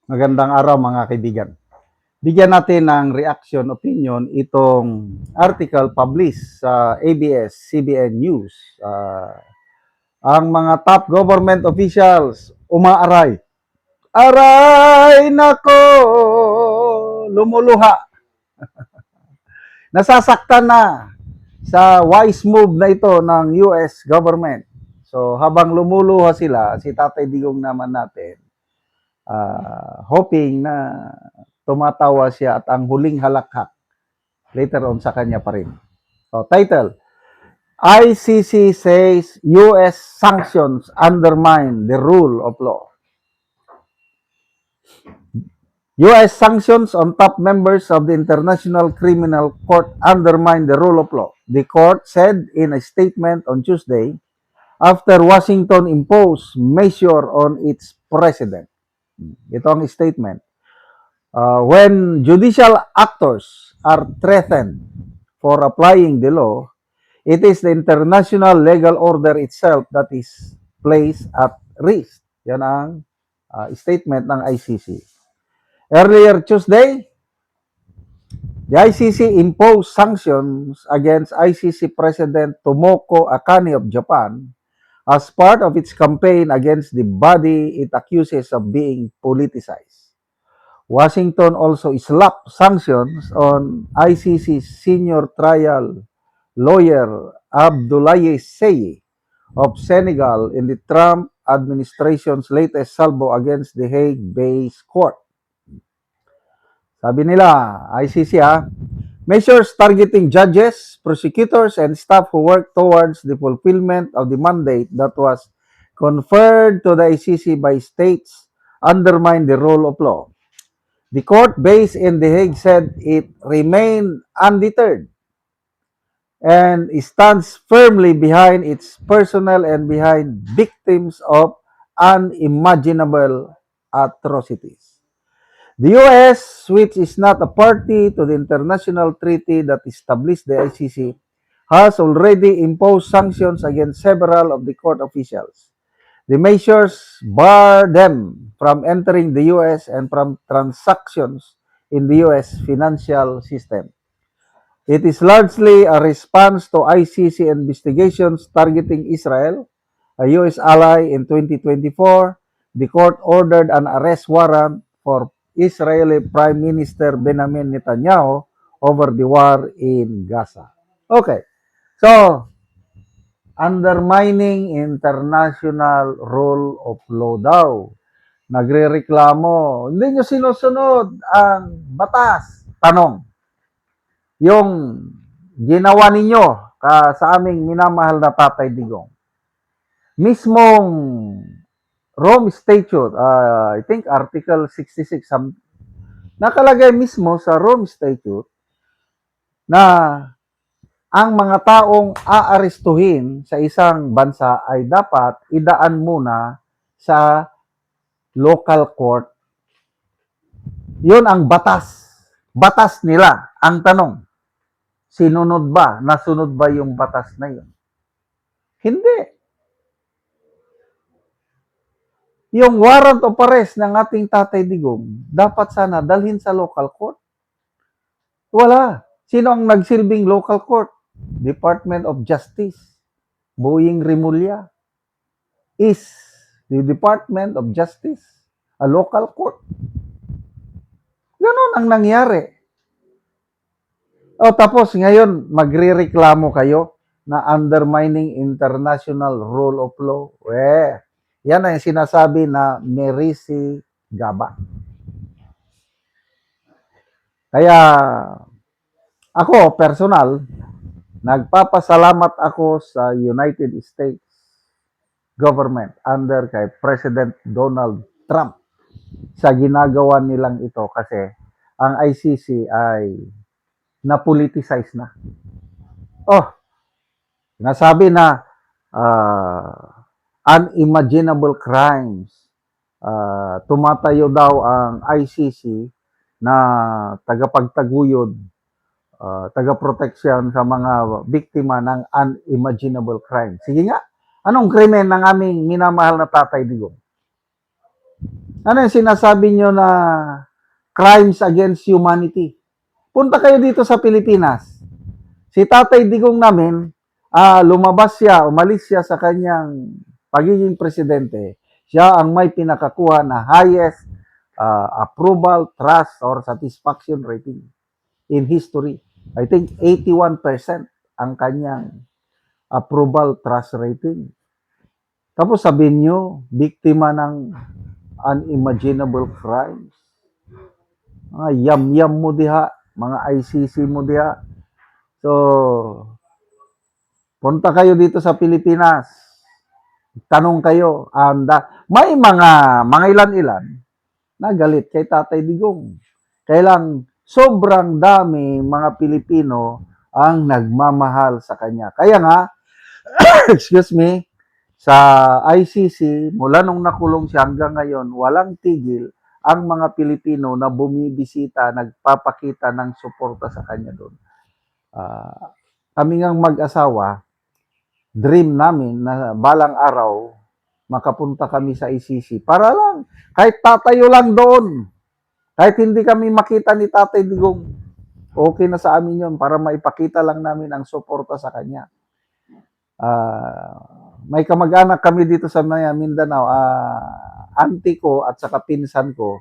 Magandang araw mga kaibigan. Bigyan natin ng reaction opinion itong article published sa ABS-CBN News. Ang mga top government officials umaaray. Aray nako! Lumuluha. Nasasaktan na sa wise move na ito ng US government. So habang lumuluha sila, si Tatay Digong naman natin, hoping na tumatawa siya at ang huling halakhak later on sa kanya pa rin. So, title, ICC says US sanctions undermine the rule of law. US sanctions on top members of the International Criminal Court undermine the rule of law. The court said in a statement on Tuesday after Washington imposed measure on its president. Ito ang statement. When judicial actors are threatened for applying the law, it is the international legal order itself that is placed at risk. Yan ang statement ng ICC. Earlier Tuesday, the ICC imposed sanctions against ICC President Tomoko Akane of Japan as part of its campaign against the body it accuses of being politicized. Washington also slapped sanctions on ICC's senior trial lawyer Abdoulaye Seye of Senegal in the Trump administration's latest salvo against the Hague-based court. Sabi nila, ICC measures targeting judges, prosecutors, and staff who work towards the fulfillment of the mandate that was conferred to the ICC by states undermine the rule of law. The court based in The Hague said it remained undeterred and stands firmly behind its personnel and behind victims of unimaginable atrocities. The U.S., which is not a party to the international treaty that established the ICC, has already imposed sanctions against several of the court officials. The measures bar them from entering the U.S. and from transactions in the U.S. financial system. It is largely a response to ICC investigations targeting Israel, a U.S. ally in 2024. The court ordered an arrest warrant for Israeli Prime Minister Benjamin Netanyahu over the war in Gaza. Okay, so undermining international rule of law daw. Nagrereklamo, hindi nyo sinusunod ang batas. Tanong, yung ginawa ninyo sa aming minamahal na Tatay Digong, mismong Rome Statute, I think Article 66, nakalagay mismo sa Rome Statute na ang mga taong aarestuhin sa isang bansa ay dapat idaan muna sa local court. Yun ang batas. Batas nila. Ang tanong, sinunod ba? Nasunod ba yung batas na yun? Hindi. Yung warrant of arrest ng ating Tatay Digong, dapat sana dalhin sa local court. Wala. Sino ang nagsilbing local court? Department of Justice. Boying Rimulya. Is the Department of Justice a local court? Ganon ang nangyari. O tapos ngayon, magre-reklamo kayo na undermining international rule of law. Yan ang sinasabi na merisi gaba. Kaya ako, personal, nagpapasalamat ako sa United States government under kay President Donald Trump sa ginagawa nilang ito kasi ang ICC ay na-politicize na. Nasabi na unimaginable crimes. Tumatayo daw ang ICC na tagapagtaguyod, tagaproteksyon sa mga biktima ng unimaginable crimes. Sige nga, anong krimen ng aming minamahal na Tatay Digong? Ano yung sinasabi nyo na crimes against humanity? Punta kayo dito sa Pilipinas. Si Tatay Digong namin, lumabas siya, umalis siya sa kanyang pagiging presidente. Siya ang may pinakakuha na highest approval, trust, or satisfaction rating in history. I think 81% ang kanyang approval, trust rating. Tapos sabihin nyo, biktima ng unimaginable crimes. Mga yam-yam mo diha, mga ICC mo diha. So, punta kayo dito sa Pilipinas. Tanong kayo, may mga ilan-ilan na galit kay Tatay Digong. Kailang sobrang dami mga Pilipino ang nagmamahal sa kanya. Kaya nga, excuse me, sa ICC, mula nung nakulong siya hanggang ngayon, walang tigil ang mga Pilipino na bumibisita, nagpapakita ng suporta sa kanya doon. Kami ngang mag-asawa, dream namin na balang araw, makapunta kami sa ICC. Para lang, kahit tatayo lang doon, kahit hindi kami makita ni Tatay Digong, okay na sa amin yun para maipakita lang namin ang suporta sa kanya. May kamag-anak kami dito sa Mindanao, auntie ko at saka pinsan ko.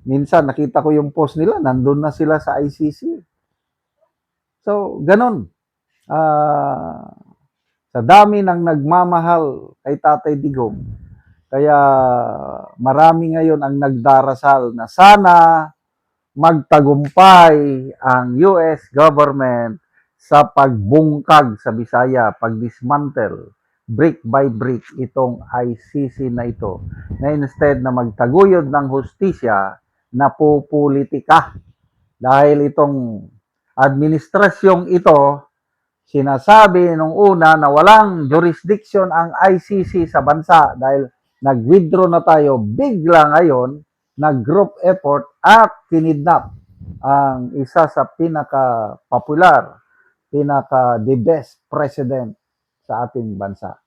Minsan nakita ko yung post nila, nandun na sila sa ICC. So, ganun. Sa dami ng nagmamahal kay Tatay Digong, kaya marami ngayon ang nagdarasal na sana magtagumpay ang US government sa pagbungkag sa Bisaya, pagdismantle, brick by brick itong ICC na ito, na instead na magtaguyod ng hustisya, napupolitika. Dahil itong administrasyong ito, sinasabi nung una na walang jurisdiction ang ICC sa bansa dahil nag-withdraw na tayo, bigla ngayon, nag-group effort at kinidnap ang isa sa pinaka-popular, pinaka-the best president sa ating bansa.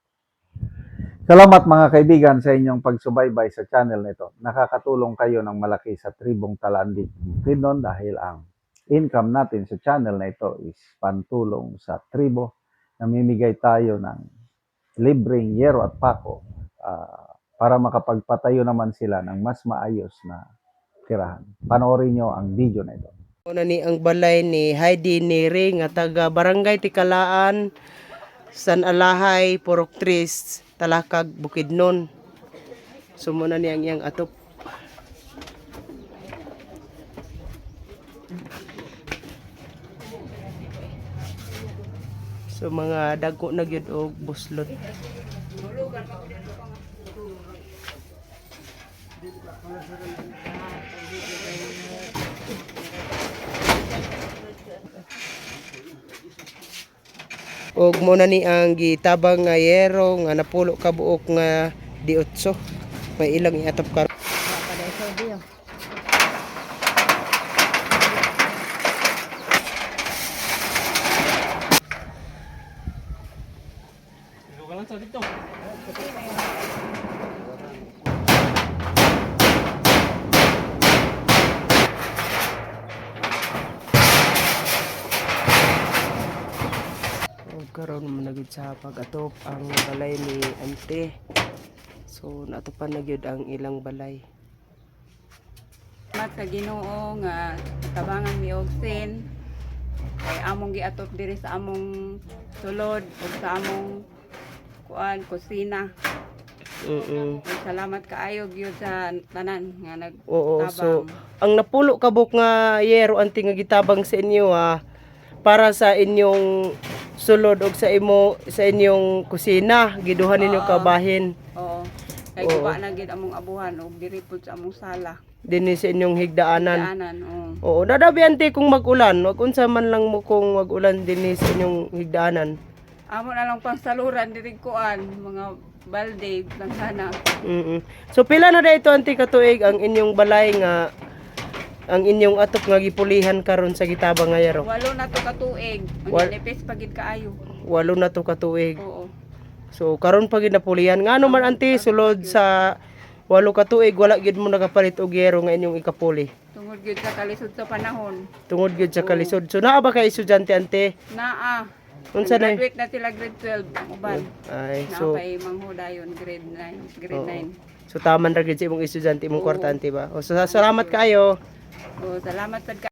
Salamat mga kaibigan sa inyong pagsubaybay sa channel nito. Nakakatulong kayo ng malaki sa tribong Talandig Bukidnon dahil ang income natin sa channel na ito is pantulong sa tribo. Namimigay tayo ng libreng yero at pako para makapagpatayo naman sila ng mas maayos na tirahan. Panoorin nyo ang video na ito. Una ni ang balay ni Heidi Neri nga taga Barangay Tikalaan, San Alahay, Purok Tris, Talakag, Bukidnon. Sumuna ni ang iyang atop. So mga dagko na gyud og buslot. Og muna ni ang gitabang nga yero nga napulo ka buok nga di 8. May ilang iatop ka. Karon man na gyud sa pag-atop ang balay ni Ante. So naatopan na gyud ang ilang balay. Salamat sa Ginoo nga tabangan mi og sin kay among giatop diri sa among sulod ug sa among kusina. Salamat kaayo gyud sa tanan nga nagtabang. Oo, so ang napulo ka buok nga yero Ante nga gitabang sa inyo para sa inyong sulod og sa inyong kusina giduhan ninyo kabahin. Oo. Kay guba na gid among abuhan og diri pud sa among sala. Dinhi sa inyong higdaanan. Oo. Oo, dadabi Ante kung mag-ulan, wag unsa man lang mo kung mag-ulan dinhi sa inyong higdaanan. Amo na lang pangsaluran diri kuan mga balde lang sana. So pila na dayto Ante katuig ang inyong balay nga ang inyong atop nga gipulihan karon sa gitabang nga yero? 8 na to ka tuig. Nipis pagid kaayo. 8 na to ka tuig. Oo. So karon pa gid napulihan. Ngano man Ante sulod sa 8 ka tuig wala gyud mo nakapalit og yero nga inyong ikapuli. Tungod gyud sa kalisod sa panahon. Tungod gyud sa kalisod. So naa ba kay estudyante ante? Naa. Unsa na? Graduate na sila grade 12 ang uban. Ay, So, so Napay manghudayon grade 9, grade so taman ra gyud sa imong estudyante imong kwarta ante ba? O so, salamat kayo. 9. O salamat sad ka